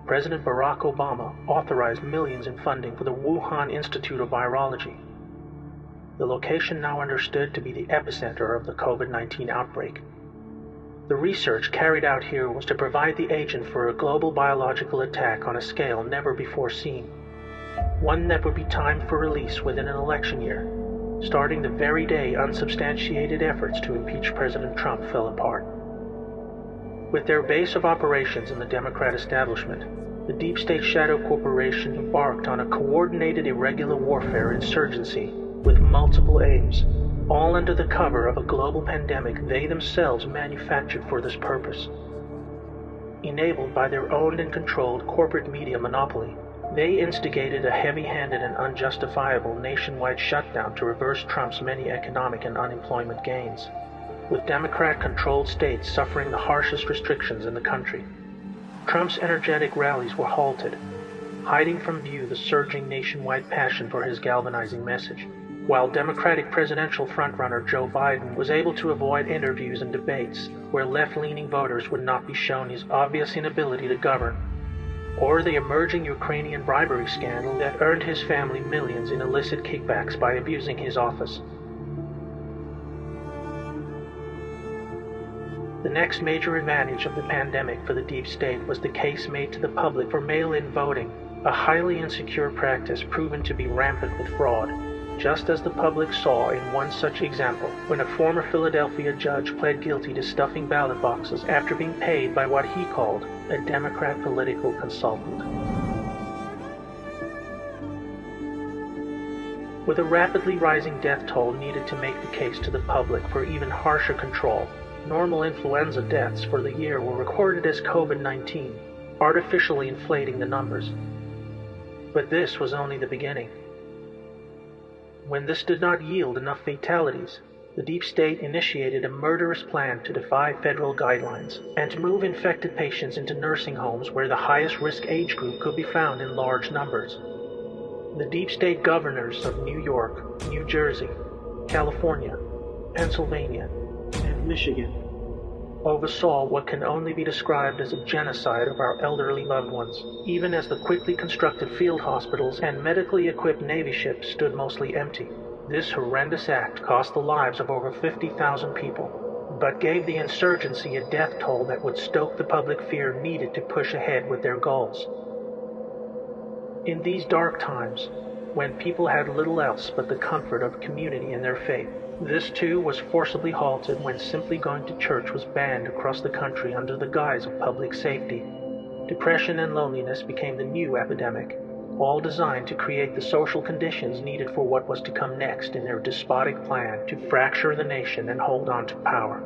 President Barack Obama authorized millions in funding for the Wuhan Institute of Virology, the location now understood to be the epicenter of the COVID-19 outbreak. The research carried out here was to provide the agent for a global biological attack on a scale never before seen, one that would be timed for release within an election year, starting the very day unsubstantiated efforts to impeach President Trump fell apart. With their base of operations in the Democrat establishment, the Deep State Shadow Corporation embarked on a coordinated irregular warfare insurgency with multiple aims, all under the cover of a global pandemic they themselves manufactured for this purpose. Enabled by their owned and controlled corporate media monopoly, they instigated a heavy-handed and unjustifiable nationwide shutdown to reverse Trump's many economic and unemployment gains, with Democrat-controlled states suffering the harshest restrictions in the country. Trump's energetic rallies were halted, hiding from view the surging nationwide passion for his galvanizing message, while Democratic presidential frontrunner Joe Biden was able to avoid interviews and debates where left-leaning voters would not be shown his obvious inability to govern, or the emerging Ukrainian bribery scandal that earned his family millions in illicit kickbacks by abusing his office. The next major advantage of the pandemic for the deep state was the case made to the public for mail-in voting, a highly insecure practice proven to be rampant with fraud, just as the public saw in one such example when a former Philadelphia judge pled guilty to stuffing ballot boxes after being paid by what he called a Democrat political consultant. With a rapidly rising death toll needed to make the case to the public for even harsher control, normal influenza deaths for the year were recorded as COVID-19, artificially inflating the numbers. But this was only the beginning. When this did not yield enough fatalities, the deep state initiated a murderous plan to defy federal guidelines and to move infected patients into nursing homes where the highest risk age group could be found in large numbers. The deep state governors of New York, New Jersey, California, Pennsylvania, and Michigan oversaw what can only be described as a genocide of our elderly loved ones, even as the quickly constructed field hospitals and medically equipped Navy ships stood mostly empty. This horrendous act cost the lives of over 50,000 people, but gave the insurgency a death toll that would stoke the public fear needed to push ahead with their goals. In these dark times, when people had little else but the comfort of community in their faith, this too was forcibly halted when simply going to church was banned across the country under the guise of public safety. Depression and loneliness became the new epidemic, all designed to create the social conditions needed for what was to come next in their despotic plan to fracture the nation and hold on to power.